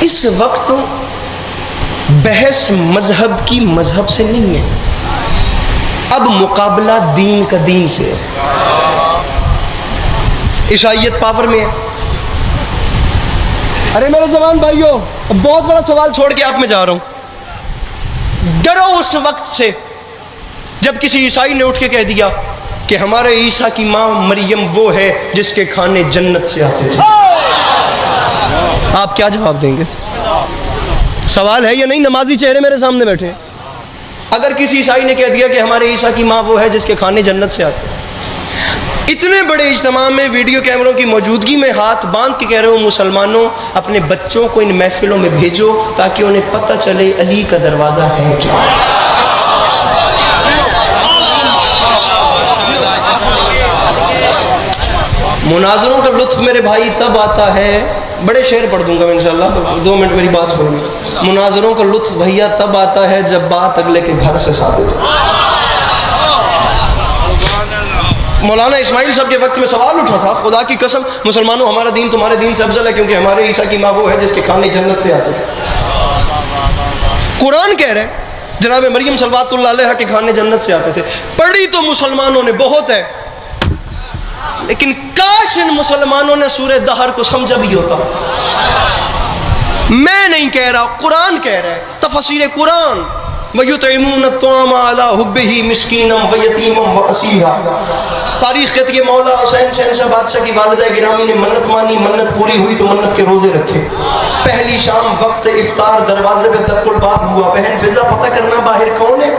اس وقت بحث مذہب کی مذہب سے نہیں ہے، اب مقابلہ دین کا دین سے ہے۔ عیسائیت پاور میں ہے۔ ارے میرے جوان بھائیوں، بہت بڑا سوال چھوڑ کے آپ میں جا رہا ہوں۔ ڈرو اس وقت سے جب کسی عیسائی نے اٹھ کے کہہ دیا کہ ہمارے عیسیٰ کی ماں مریم وہ ہے جس کے کھانے جنت سے آتے تھے۔ آپ کیا جواب دیں گے؟ سوال ہے یا نہیں؟ نمازی چہرے میرے سامنے بیٹھے۔ اگر کسی عیسائی نے کہہ دیا کہ ہمارے عیسیٰ کی ماں وہ ہے جس کے کھانے جنت سے آتے ہیں، اتنے بڑے اجتماع میں ویڈیو کیمروں کی موجودگی میں ہاتھ باندھ کے کہہ رہے ہو مسلمانوں اپنے بچوں کو ان محفلوں میں بھیجو تاکہ انہیں پتہ چلے علی کا دروازہ ہے کیا۔ مناظروں کا لطف میرے بھائی تب آتا ہے، بڑے شعر پڑھ دوں گا میں انشاءاللہ، 2 منٹ میری بات سنیں۔ مناظروں کا لطف بھیا تب آتا ہے جب بات اگلے کے گھر سے ثابت ہو۔ مولانا اسماعیل صاحب کے وقت میں سوال اٹھا تھا، خدا کی قسم مسلمانوں ہمارا دین تمہارے دین سے افضل ہے کیونکہ ہمارے عیسیٰ کی ماں وہ ہے جس کے کھانے جنت سے آتے ہیں۔ قرآن کہہ رہے ہیں جناب مریم صلوات اللہ علیہا کے کھانے جنت سے آتے تھے۔ پڑھی تو مسلمانوں نے بہت ہے، لیکن کاش ان مسلمانوں نے سورہ دہر کو سمجھا بھی ہوتا۔ میں نہیں کہہ رہا، قرآن کہہ رہا ہے، تفسیر قرآن۔ وَيُطْعِمُونَ الطَّعَامَ عَلَىٰ حُبِّهِ مِسْكِينًا وَيَتِيمًا وَأَسِيرًا۔ تاریخ کہتی ہے مولا حسین شہنشاہ بادشاہ کی والدہ گرامی نے منت مانی، منت پوری ہوئی تو منت کے روزے رکھے۔ پہلی شام وقت افطار دروازے پہ دق الباب ہوا، بہن فضا پتہ کرنا باہر کون ہے؟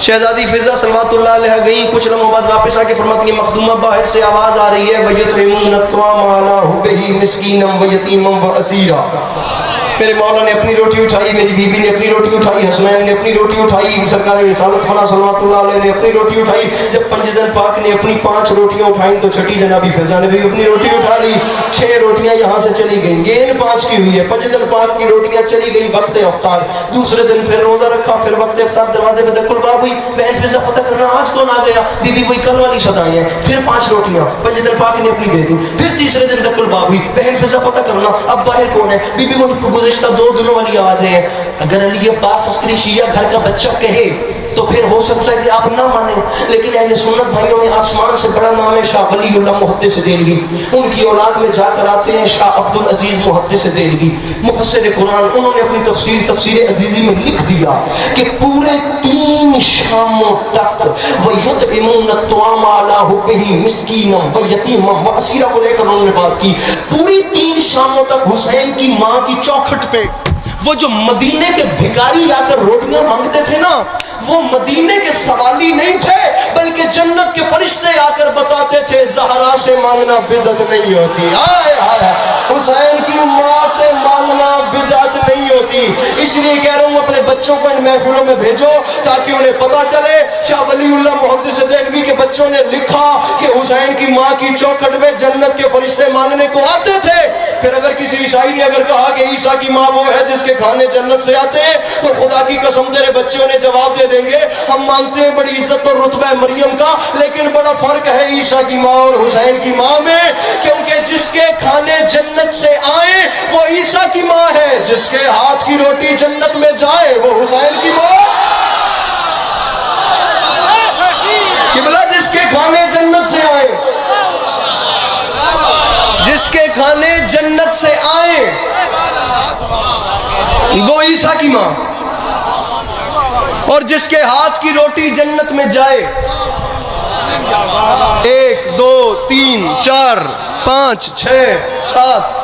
شہزادی فضا صلوات اللہ علیہ گئی، کچھ لمحوں بعد واپس آ کے فرماتی ہے مخدومہ باہر سے آواز آ رہی ہے وَيُطْعِمُونَ الطَّعَامَ عَلَىٰ حُبِّهِ مِسْكِينًا وَيَتِيمًا وَأَسِيرًا۔ میرے مولا نے اپنی روٹی اٹھائی، میری بیوی نے اپنی روٹی اٹھائی، حسنین نے اپنی روٹی اٹھائی، سرکار رسالت پناہ صلوات اللہ علیہ نے اپنی روٹی اٹھائی۔ جب پنجدن پاک نے اپنی 5 روٹیاں اٹھائیں تو چھٹی جنابی فضا نے بھی اپنی روٹی اٹھا لی، 6 روٹیاں یہاں سے چلی گئیں، یہ ان 5 کی ہوئی ہے۔ پنجدن پاک کی روٹیاں چلی گئی وقت افطار، دوسرے دن پھر روزہ رکھا، پھر وقت افطار دروازے پہ دق الباب ہوئی، بہن فضا پتہ کرنا آج کون آ گیا؟ بی بی وہی کل والی صدائیں ہیں، پھر 5 روٹیاں پنجدن پاک نے اپنی دے دی، پھر تیسرے دن دق الباب ہوئی، بہن فضا پتہ کرنا اب باہر کون ہے؟ بی بی وہی گزشتہ 2 دنوں والی آوازیں ہیں۔ اگر علی عباس عسکری شیعہ گھر کا بچہ کہے تو پھر ہو سکتا ہے کہ آپ نہ مانیں، لیکن اہل سنت بھائیوں میں آسمان سے بڑا نام ہے شاہ ولی اللہ محدث دہلوی، ان کی اولاد میں جا کر آتے ہیں شاہ عبدالعزیز محدث دہلوی مفسر قرآن۔ انہوں نے اپنی تفسیر عزیزی میں لکھ دیا کہ پورے 3 شاموں تک وَيُطْعِمُونَ الطَّعَامَ عَلَىٰ حُبِّهِ مِسْكِينًا وَيَتِيمًا وَأَسِيرًا کو لے کر انہوں نے بات کی۔ پوری 3 شاموں تک حسین کی ماں کی چوکھٹ پہ وہ جو مدینے کے بھکاری آ کر روٹیاں مانگتے تھے نا، وہ مدینے کے سوالی نہیں تھے بلکہ جنت کے فرشتے آ کر بتاتے تھے زہرا سے مانگنا بدعت نہیں ہوتی۔ آئے آئے حسین کی ماں سے مانگنا بدعت نہیں ہوتی۔ اس لیے کہہ رہا ہوں اپنے بچوں کو ان محفلوں میں بھیجو تاکہ انہیں پتا چلے۔ شاہ ولی اللہ محدث دہلوی کے بچوں نے لکھا کہ حسین کی ماں کی چوکھٹ میں جنت کے فرشتے مانگنے کو آتے تھے۔ پھر اگر کسی عیسائی نے اگر کہا کہ عیسیٰ کی ماں وہ ہے جس کے کھانے جنت سے آتے ہیں تو خدا کی قسم تیرے بچوں نے جواب دے دیں گے ہم مانتے ہیں بڑی عزت اور رتبہ مریم کا، لیکن بڑا فرق ہے عیسیٰ کی ماں اور حسین کی ماں میں، کیونکہ جس کے کھانے جنت سے آئیں وہ عیسیٰ کی ماں ہے، جس کے ہاتھ کی روٹی جنت میں جائے وہ حسین کی ماں۔ قبلہ جس کے کھانے جنت سے آئے، جس کے کھانے جنت سے آئیں وہ عیسیٰ کی ماں، اور جس کے ہاتھ کی روٹی جنت میں جائے 1 2 3 4 5 6 7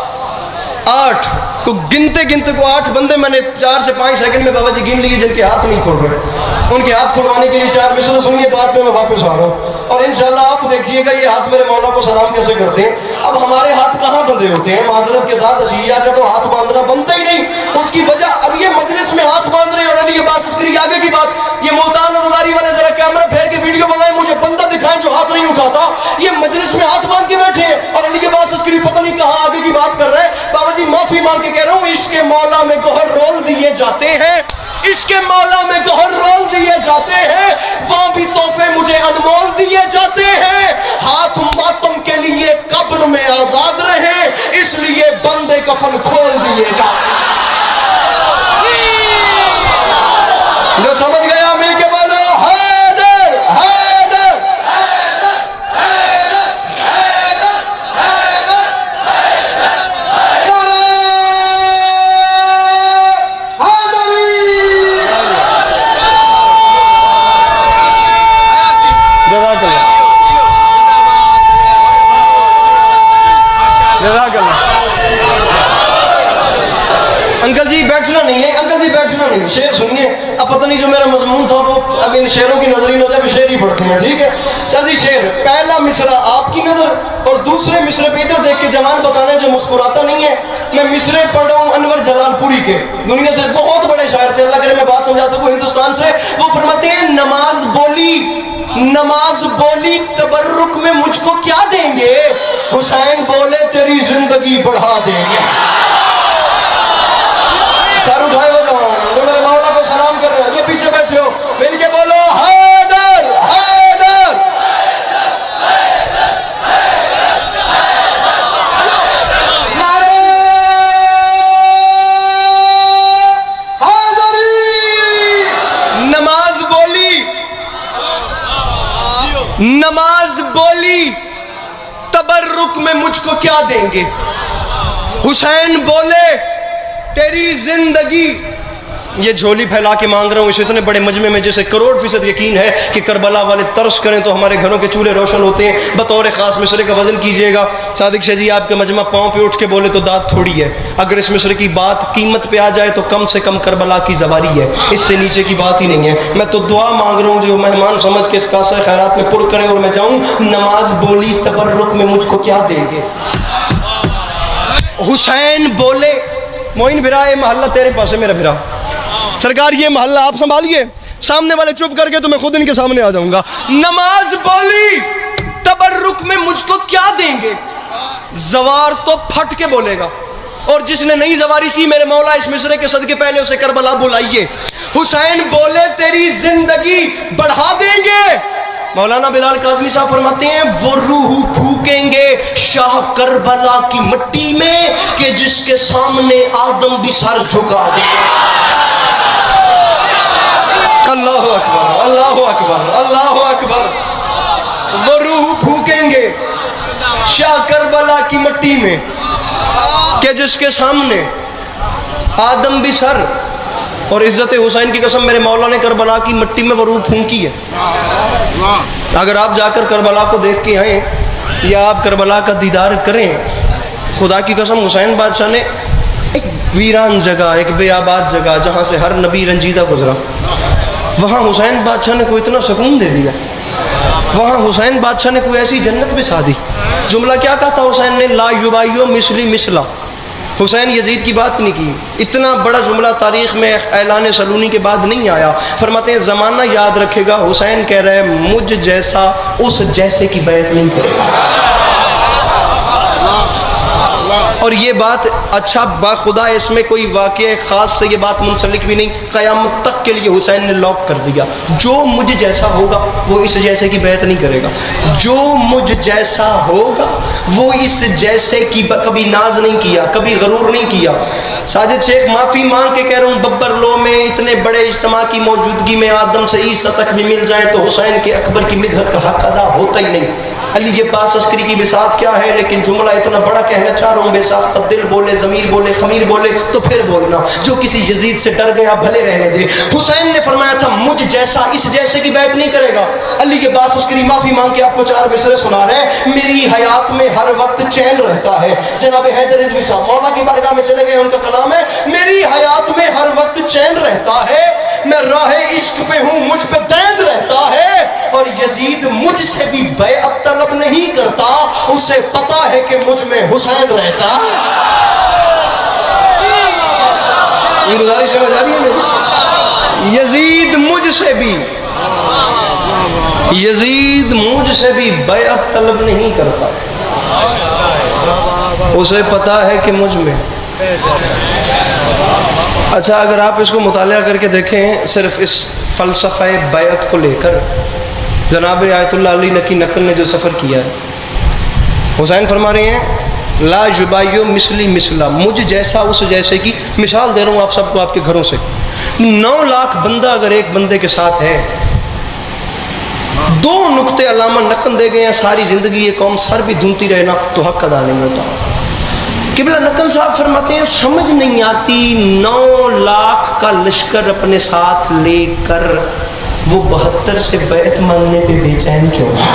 8 کو گنتے کو 8 بندے میں نے 4 سے 5 سیکنڈ میں بابا جی گن لیے جن کے ہاتھ نہیں کھول رہے۔ ان کے ہاتھ کھلوانے کے لیے 4 مثال سنیے، بعد میں واپس آ رہا ہوں اور انشاءاللہ آپ دیکھیے گا یہ ہاتھ میرے مولا کو سلام کیسے کرتے ہیں۔ اب ہمارے ہاتھ کہاں بندھے ہوتے ہیں؟ معذرت کے ساتھ شیعہ کا تو ہاتھ باندھنا بنتا ہی نہیں۔ اس کی وجہ اب یہ مجلس میں ہاتھ باندھ رہے ہیں اور علی عباس عسکری آگے کی بات، یہ ملتان ازاری والے ذرا کیمرہ پھیر کے ویڈیو بنائیں، مجھے بندہ دکھائیں جو ہاتھ نہیں اٹھاتا۔ یہ مجلس میں ہاتھ باندھ کے بیٹھے ہیں اور علی عباس عسکری پتہ نہیں کہاں آگے کی بات کر رہے ہیں۔ بابا جی معافی مانگ کے کہہ رہا ہوں، عشق مولا میں گوہر رول دیے جاتے ہیں، عشق مولا میں گوہر رول دیے جاتے ہیں، وہاں بھی تحفے مجھے انمول دیے جاتے ہیں۔ ہاتھ ماتم کے لیے قبر میں آزاد رہے، اس لیے بندے کفن کھول دیے جاتے ہیں۔ انکل جی بیٹھنا نہیں ہے، انکل جی بیٹھنا نہیں، شعر سنیے۔ اب پتہ نہیں جو میرا مضمون تھا وہ اب ان شعروں کی نظر ہی نہ جائے، شعر ہی پڑھتے ہیں، ٹھیک ہے؟ چل جی شعر، پہلا مصرع آپ کی نظر اور دوسرے مصرع پہ ادھر دیکھ کے جوان بتانا ہے جو مسکراتا نہیں ہے۔ میں مصرع پڑھ رہا ہوں انور جلال پوری کے، دنیا سے بہت بڑے شاعر تھے، اللہ کرے میں بات سمجھا سکوں ہندوستان سے۔ وہ فرماتے ہیں نماز بولی تبرک میں مجھ کو کیا دیں گے، حسین بولے تیری زندگی بڑھا دیں گے۔ سر اٹھائے ہو جوان جو میرے مولا کو سلام کر رہے ہیں، جو پیچھے بیٹھے ہو مل کے بولو حیدر حیدر۔ نعرہ حیدری۔ نماز بولی تبرک میں مجھ کو کیا دیں گے، حسین بولے تیری زندگی۔ یہ جھولی پھیلا کے مانگ رہا ہوں اس اتنے بڑے مجمع میں جسے 100% یقین ہے کہ کربلا والے ترس کریں تو ہمارے گھروں کے چولہے روشن ہوتے ہیں۔ بطور خاص مصرے کا وزن کیجئے گا۔ صادق شاہ جی آپ کے مجمع پاؤں پہ اٹھ کے بولے تو داد تھوڑی ہے، اگر اس مصرے کی بات قیمت پہ آ جائے تو کم سے کم کربلا کی زواری ہے، اس سے نیچے کی بات ہی نہیں ہے۔ میں تو دعا مانگ رہا ہوں جو مہمان سمجھ کے اس کاسہ خیرات میں پر کریں اور میں جاؤں۔ نماز بولی تبرک میں مجھ کو کیا دیں گے، حسین بولے۔ موئن بھرا یہ محلہ تیرے پاس ہے میرا بھرا، سرکار یہ محلہ آپ سنبھالیے، سامنے والے چپ کر کے تو میں خود ان کے سامنے آ جاؤں گا۔ نماز بولی تبرک میں مجھ کو کیا دیں گے، زوار تو پھٹ کے بولے گا، اور جس نے نہیں زواری کی میرے مولا اس مصرے کے صدقے پہلے اسے کربلا بلائیے۔ حسین بولے تیری زندگی بڑھا دیں گے۔ مولانا بلال کاظمی صاحب فرماتے ہیں وہ روح پھونکیں گے شاہ کربلا کی مٹی میں کہ جس کے سامنے آدم بھی سر جھکا دے۔ اللہ اکبر اللہ اکبر اللہ اکبر۔ وہ روح پھونکیں گے شاہ کربلا کی مٹی میں کہ جس کے سامنے آدم بھی سر، اور عزت حسین کی قسم میرے مولا نے کربلا کی مٹی میں وہ روح پھونکی ہے۔ اگر آپ جا کر کربلا کو دیکھ کے آئیں یا آپ کربلا کا دیدار کریں، خدا کی قسم حسین بادشاہ نے ایک ویران جگہ، ایک بے آباد جگہ جہاں سے ہر نبی رنجیدہ گزرا، وہاں حسین بادشاہ نے کوئی اتنا سکون دے دیا، وہاں حسین بادشاہ نے کوئی ایسی جنت بسا دی۔ جملہ کیا کہا تھا حسین نے، لا یبایو مثلی مثلا۔ حسین یزید کی بات نہیں کی، اتنا بڑا جملہ تاریخ میں اعلان سلونی کے بعد نہیں آیا۔ فرماتے ہیں زمانہ یاد رکھے گا، حسین کہہ رہے ہیں مجھ جیسا اس جیسے کی بیعت نہیں کرے گا۔ اور یہ بات اچھا باخدا اس میں کوئی واقعہ خاص سے یہ بات منسلک بھی نہیں، قیامت تک کے لیے حسین نے لاک کر دیا، جو مجھ جیسا ہوگا وہ اس جیسے کی بیعت نہیں کرے گا، جو مجھ جیسا ہوگا وہ اس جیسے کی کبھی ناز نہیں کیا، کبھی غرور نہیں کیا۔ ساجد شیخ معافی مانگ کے کہہ رہا ہوں، ببر لو میں اتنے بڑے اجتماع کی موجودگی میں آدم سے عیسیٰ تک بھی مل جائے تو حسین کے اکبر کی مدحت کا حق ادا ہوتا ہی نہیں۔ علی کے پاس عسکری کی بساط کیا ہے، لیکن جملہ اتنا بڑا کہنا چاہ رہا ہوں، بے ساختہ دل بولے، ضمیر بولے، خمیر بولے تو پھر بولنا، جو کسی یزید سے ڈر گیا بھلے رہنے دے۔ حسین نے فرمایا تھا مجھ جیسا اس جیسے کی بیعت نہیں کرے گا۔ علی کے پاس عسکری معافی مانگ کے آپ کو 4 مصرے سنا رہے ہیں، میری حیات میں ہر وقت چین رہتا ہے۔ جناب حیدر رضوی صاحب مولا کی بارگاہ میں چلے گئے، ان کا کلام ہے، میری حیات میں ہر وقت چین رہتا ہے، میں راہ عشق پہ ہوں، مجھ پہ دین رہتا ہے، اور یزید مجھ سے بھی بیعت طلب نہیں کرتا، اسے پتا ہے کہ مجھ میں حسین رہتا۔ گزارش سمجھ آ رہی ہے میری؟ یزید مجھ سے بھی بیعت طلب نہیں کرتا، اسے پتا ہے کہ مجھ میں۔ اچھا اگر آپ اس کو مطالعہ کر کے دیکھیں، صرف اس فلسفہ بیعت کو لے کر جناب آیت اللہ علی نقی نقل نے جو سفر کیا ہے، حسین فرما رہے ہیں لا یبایو مثلی مثلا، مجھ جیسا اس جیسے کی مثال دے رہا ہوں آپ سب کو آپ کے گھروں سے۔ 9 لاکھ بندہ اگر ایک بندے کے ساتھ ہے، 2 نقطے علامہ نقل دے گئے ہیں، ساری زندگی یہ قوم سر بھی دھنتی رہنا تو حق ادا نہیں ہوتا۔ قبلہ نقل صاحب فرماتے ہیں سمجھ نہیں آتی 9 لاکھ کا لشکر اپنے ساتھ لے کر وہ 72 سے بیعت مانگنے پہ بے چین کیوں تھا۔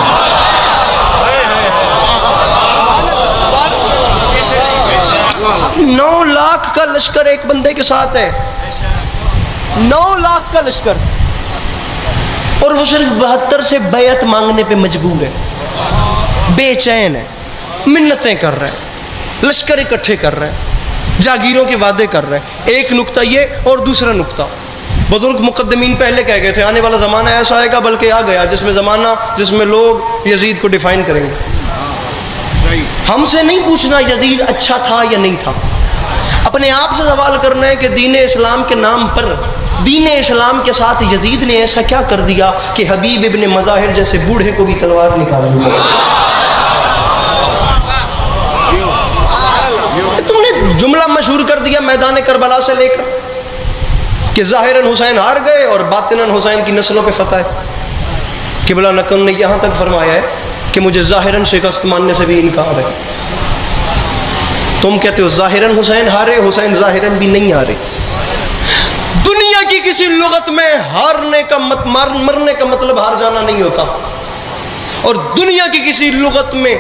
9 لاکھ کا لشکر ایک بندے کے ساتھ ہے، 9 لاکھ کا لشکر، اور وہ صرف 72 سے بیعت مانگنے پہ مجبور ہے، بے چین ہے، منتیں کر رہا ہے، لشکر اکٹھے کر رہا ہے، جاگیروں کے وعدے کر رہا ہے۔ ایک نقطہ یہ، اور دوسرا نقطہ بزرگ مقدمین پہلے کہہ گئے تھے آنے والا زمانہ ایسا آئے گا، بلکہ آ گیا، جس میں لوگ یزید کو ڈیفائن کریں گے۔ ہم سے نہیں پوچھنا یزید اچھا تھا یا نہیں تھا، اپنے آپ سے سوال کرنا ہے کہ دین اسلام کے نام پر، دین اسلام کے ساتھ یزید نے ایسا کیا کر دیا کہ حبیب ابن مظاہر جیسے بوڑھے کو بھی تلوار نکالنی پڑی۔ تم نے جملہ مشہور کر دیا میدان کربلا سے لے کر کہ ظاہراً حسین ہار گئے اور باطناً حسین کی نسلوں پہ فتح ہے۔ قبلہ نقل نے یہاں تک فرمایا ہے کہ مجھے ظاہراً شکست ماننے سے بھی انکار ہے۔ تم کہتے ہو ظاہراً حسین ہارے، حسین ظاہراً بھی نہیں ہارے۔ دنیا کی کسی لغت میں مرنے کا مطلب ہار جانا نہیں ہوتا، اور دنیا کی کسی لغت میں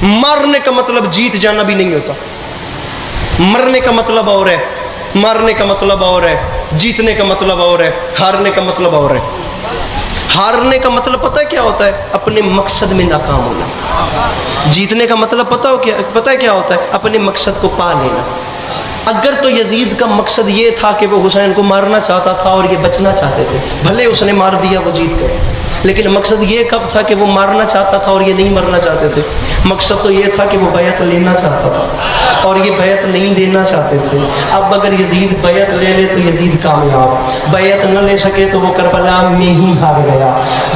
مارنے کا مطلب جیت جانا بھی نہیں ہوتا۔ مرنے کا مطلب اور ہے، مارنے کا مطلب اور ہے، جیتنے کا مطلب اور ہے، ہارنے کا مطلب اور ہے۔ ہارنے کا مطلب پتہ ہے کیا ہوتا ہے؟ اپنے مقصد میں ناکام ہونا۔ جیتنے کا مطلب پتہ ہے کیا ہوتا ہے؟ اپنے مقصد کو پا لینا۔ اگر تو یزید کا مقصد یہ تھا کہ وہ حسین کو مارنا چاہتا تھا اور یہ بچنا چاہتے تھے، بھلے اس نے مار دیا، وہ جیت گئے، لیکن مقصد یہ کب تھا کہ وہ مارنا چاہتا تھا اور یہ نہیں مرنا چاہتے تھے؟ مقصد تو یہ تھا کہ وہ بیعت لینا چاہتا تھا اور یہ بیعت نہیں دینا چاہتے تھے۔ اب اگر یزید بیعت لے لے تو یزید کامیاب، بیعت نہ لے سکے تو وہ کربلا میں ہی ہار گیا۔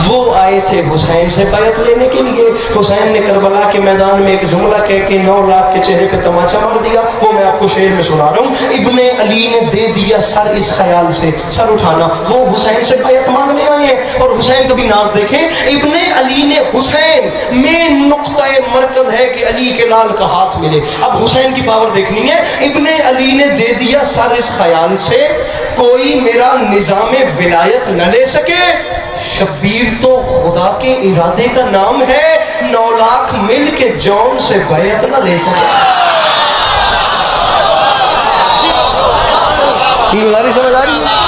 وہ آئے تھے حسین سے بیعت لینے کے لیے، حسین نے کربلا کے میدان میں ایک جملہ کہہ کے 9 لاکھ کے چہرے پہ تماچا مار دیا۔ وہ میں آپ کو شعر میں سنا رہا ہوں۔ ابن علی نے دے دیا سر اس خیال سے، سر اٹھانا، وہ حسین سے بیعت مانگنے آئے ہیں، اور حسین کو بھی ناز دیکھیں، ابن علی نے حسین میں نقطہ مرکز ہے کہ علی کے لال کا ہاتھ ملے۔ اب حسین کی پاور دیکھنی ہے۔ ابن علی نے دے دیا سر اس خیال سے، کوئی میرا نظام ولایت نہ لے سکے، شبیر تو خدا کے ارادے کا نام ہے، 9 لاکھ مل کے جون سے بیعت نہ لے سکے۔ گزاری سمجھ آ رہی ہے؟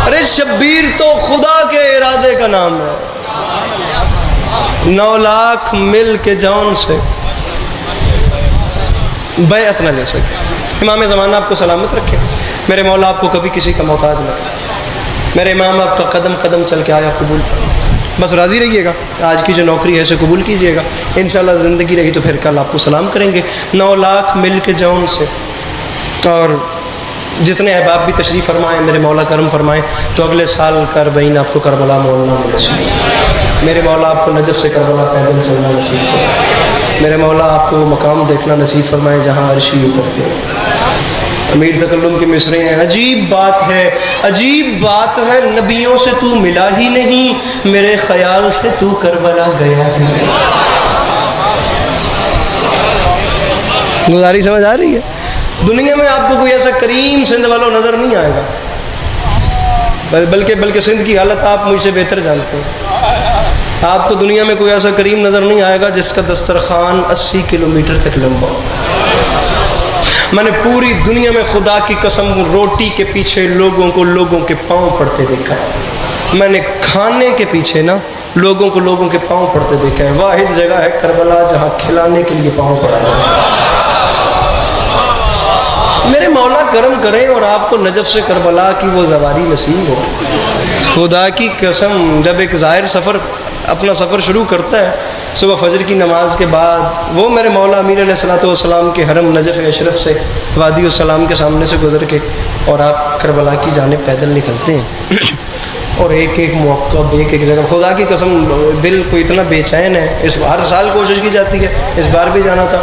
ارے شبیر تو خدا کے ارادے کا نام ہے، 9 لاکھ مل کے جون سے بیعت نہ لے سکے۔ امام زمانہ آپ کو سلامت رکھے، میرے مولا آپ کو کبھی کسی کا محتاج نہ کرے، میرے امام آپ کا قدم قدم چل کے آیا قبول فرمائے۔ بس راضی رہیے گا، آج کی جو نوکری ہے اسے قبول کیجیے گا، انشاءاللہ زندگی رہی تو پھر کل آپ کو سلام کریں گے۔ 9 لاکھ مل کے جون سے، اور جتنے احباب بھی تشریف فرمائیں، میرے مولا کرم فرمائیں تو اگلے سال کربین آپ کو کربلا مولنا میں نصیب، میرے مولا آپ کو نجف سے کربلا پیدل چلنا نصیب فرمائیں، میرے مولا آپ کو وہ مقام دیکھنا نصیب فرمائیں جہاں عرشی اترتے ہیں۔ امیر تکلم کے مصرے ہیں، عجیب بات ہے، عجیب بات ہے، نبیوں سے تو ملا ہی نہیں، میرے خیال سے تو کربلا گیا ہی نہیں۔ گزاری سمجھ آ رہی ہے؟ دنیا میں آپ کو کوئی ایسا کریم سندھ والوں نظر نہیں آئے گا، بلکہ سندھ کی حالت آپ مجھ سے بہتر جانتے ہیں۔ آپ کو دنیا میں کوئی ایسا کریم نظر نہیں آئے گا جس کا دسترخوان 80 کلومیٹر تک لمبا ہو۔ میں نے پوری دنیا میں خدا کی قسم روٹی کے پیچھے لوگوں کے پاؤں پڑتے دیکھا ہے، میں نے کھانے کے پیچھے نا لوگوں کے پاؤں پڑتے دیکھا ہے۔ واحد جگہ ہے کربلا جہاں کھلانے کے لیے پاؤں پڑا جائے۔ میرے مولا کرم کریں اور آپ کو نجف سے کربلا کی وہ زواری نصیب ہو۔ خدا کی قسم، جب ایک ظاہر سفر اپنا سفر شروع کرتا ہے صبح فجر کی نماز کے بعد، وہ میرے مولا امیر علیہ الصلوۃ والسلام کے حرم نجف اشرف سے وادی السلام کے سامنے سے گزر کے اور آپ کربلا کی جانب پیدل نکلتے ہیں، اور ایک ایک موقع ایک ایک جگہ، خدا کی قسم دل کو اتنا بے چین ہے۔ اس ہر سال کوشش کی جاتی ہے، اس بار بھی جانا تھا۔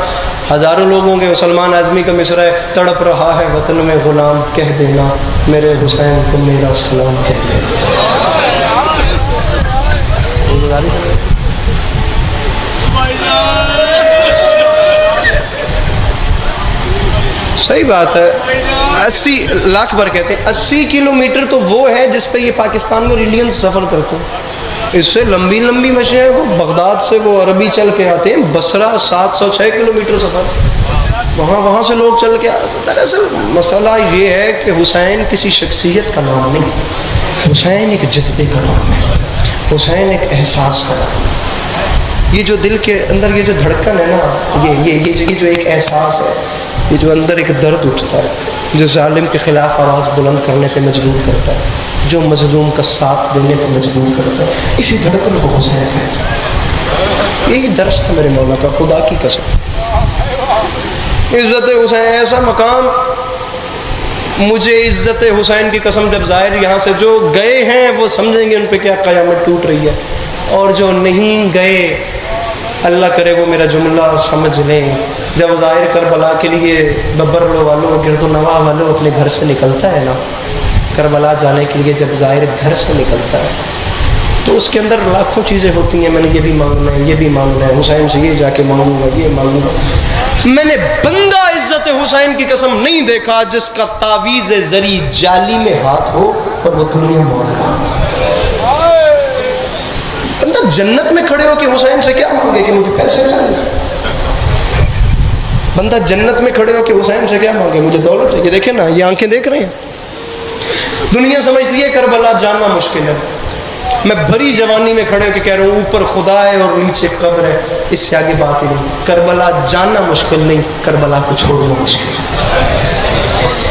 ہزاروں لوگوں کے سلمان اعظمی کا مصرع ہے، تڑپ رہا ہے وطن میں غلام، کہہ دینا میرے حسین کو میرا سلام کہہ دینا۔ صحیح بات ہے، 80 لاکھ بار کہتے ہیں، 80 کلومیٹر تو وہ ہے جس پہ یہ پاکستان میں انڈین سفر کرتے ہیں۔ اس سے لمبی مشیں ہیں، وہ بغداد سے وہ عربی چل کے آتے ہیں، بصرہ 706 کلومیٹر سفر، وہاں سے لوگ چل کے دراصل مسئلہ یہ ہے کہ حسین کسی شخصیت کا نام نہیں، حسین ایک جذبے کا نام ہے، حسین ایک احساس کا نام ہے۔ یہ جو دل کے اندر یہ جو دھڑکن ہے نا، یہ جو ایک احساس ہے، یہ جو اندر ایک درد اٹھتا ہے، جو ظالم کے خلاف آواز بلند کرنے پہ مجبور کرتا ہے، جو مظلوم کا ساتھ دینے پہ مجبور کرتا ہے، اسی دھڑکن کو حسین کہتا ہے۔ یہی درس تھا میرے مولا کا، خدا کی قسم۔ عزت حسین ایسا مقام، مجھے عزت حسین کی قسم، جب ظاہر یہاں سے جو گئے ہیں وہ سمجھیں گے ان پہ کیا قیامت ٹوٹ رہی ہے، اور جو نہیں گئے اللہ کرے وہ میرا جملہ سمجھ لیں۔ جب ظاہر کربلا کے لیے ببرلو والوں، گرد و نواح والوں اپنے گھر سے نکلتا ہے نا، کربلا جانے کے لیے جب ظاہر گھر سے نکلتا ہے تو اس کے اندر لاکھوں چیزیں ہوتی ہیں، میں نے یہ بھی مانگنا ہے، یہ بھی مانگنا ہے، حسین سے یہ جا کے مانگوں گا، یہ مانگوں گا۔ میں نے بندہ عزت حسین کی قسم نہیں دیکھا جس کا تعویذ زری جالی میں ہاتھ ہو اور وہ دنیا مانگ رہا ہو۔ بندہ جنت میں کھڑے ہو کہ حسین سے کیا مانگے کہ مجھے پیسے چاہیے، بندہ جنت میں کھڑے ہو کہ حسین سے کیا مانگے مجھے دولت چاہیے۔ دیکھیں نا، یہ آنکھیں دیکھ رہے ہیں، دنیا سمجھتی ہے کربلا جاننا مشکل ہے، میں بھری جوانی میں کھڑے ہو کے کہہ رہا ہوں اوپر خدا ہے اور نیچے قبر ہے، اس سے آگے بات ہی نہیں۔ کربلا جاننا مشکل نہیں، کربلا کو چھوڑنا مشکل،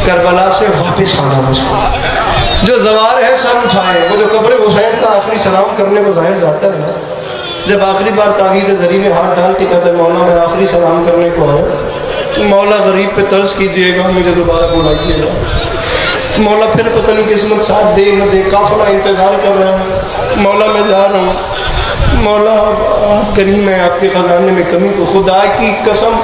کربلا سے واپس آنا مشکل۔ جو زوار ہے سر اٹھائے، وہ جو قبر حسین کا آخری سلام کرنے کو ظاہر جاتا ہے نا، جب آخری بار تعویذ زری میں ہاتھ ڈال کے کہتا ہے مولا میں آخری سلام کرنے کو آیا، مولا غریب پہ ترس کیجئے گا، مجھے دوبارہ بلائیے گا۔ مولا پھر پتہ نہیں قسمت ساتھ دے نہ دے، قافلہ انتظار کر رہا ہے، مولا میں جا رہا ہوں، مولا آپ کریم ہیں، آپ کے خزانے میں کمی کو، خدا کی قسم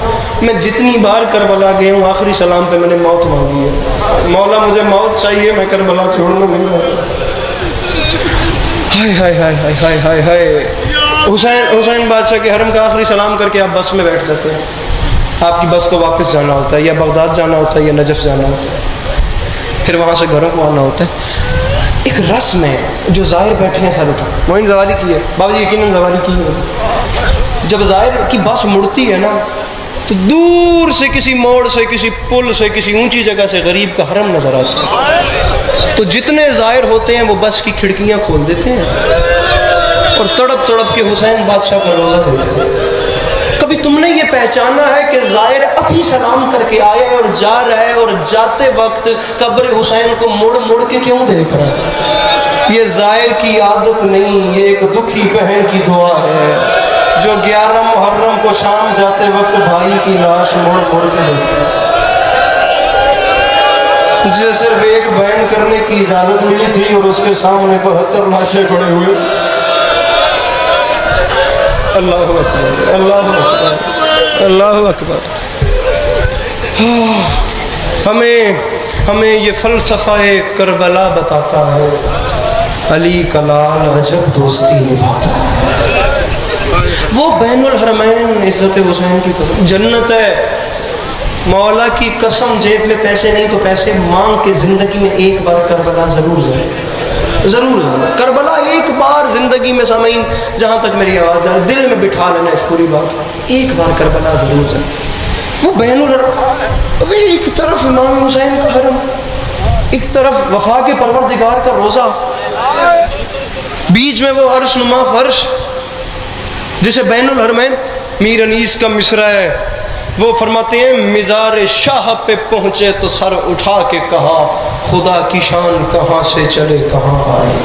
میں جتنی بار کربلا گیا ہوں آخری سلام پہ میں نے موت مانگی ہے، مولا مجھے موت چاہیے، میں کربلا چھوڑنا نہیں ہوں۔ ہائے ہائے ہائے ہائے ہائے ہائے ہائے۔ حسین بادشاہ کے حرم کا آخری سلام کر کے آپ بس میں بیٹھ جاتے ہیں، آپ کی بس کو واپس جانا ہوتا ہے، یا بغداد جانا ہوتا ہے یا نجف جانا ہوتا ہے، پھر وہاں سے گھروں کو آنا ہوتا ہے۔ ایک رسم ہے، جو ظاہر بیٹھے ہیں سر اٹھا، موین زواری کی ہے، بابا جی یقیناً زواری کی ہے۔ جب ظاہر کی بس مڑتی ہے نا تو دور سے کسی موڑ سے، کسی پل سے، کسی اونچی جگہ سے غریب کا حرم نظر آتا ہے، تو جتنے ظاہر ہوتے ہیں وہ بس کی کھڑکیاں کھول دیتے ہیں اور تڑپ تڑپ کے حسین بادشاہ کا روزہ دیکھتے ہیں۔ کبھی تم نے یہ پہچانا ہے کہ ظاہر ابھی سلام کر کے آیا ہے اور جا رہا ہے، اور جاتے وقت قبر حسین کو مڑ مڑ کے کیوں دیکھ رہا ہے؟ یہ ظاہر کی عادت نہیں، یہ ایک دکھی بہن کی دعا ہے، جو 11 محرم کو شام جاتے وقت بھائی کی لاش مڑ مڑ کے دیکھ رہا ہے۔ جسے صرف ایک بیان کرنے کی اجازت ملی تھی اور اس کے سامنے 72 لاشیں پڑے ہوئے۔ اللہ اکبر، اللہ اکبر، اللہ اکبر۔ ہمیں یہ فلسفہ کربلا بتاتا ہے، علی کا لال عجب دوستی نبھاتا ہے۔ وہ بین الحرمین عزت حسین کی قسم، جنت ہے، مولا کی قسم، جیب میں پیسے نہیں تو پیسے مانگ کے زندگی میں ایک بار کربلا ضرور جائے، ضرور کربلا ایک بار زندگی میں، سامعین جہاں تک میری آواز جائے دل میں بٹھا لینا اس پوری بات، ایک بار کربلا ضرور جائے۔ وہ بین الحرم، ایک طرف امام حسین کا حرم، ایک طرف وفا کے پروردگار کا روزہ، بیچ میں وہ عرش نما فرش جسے بین الحرمین میر انیس کا مصرع ہے، وہ فرماتے ہیں مزار شاہ پہ پہنچے تو سر اٹھا کے کہا خدا کی شان کہاں سے چلے کہاں آئے۔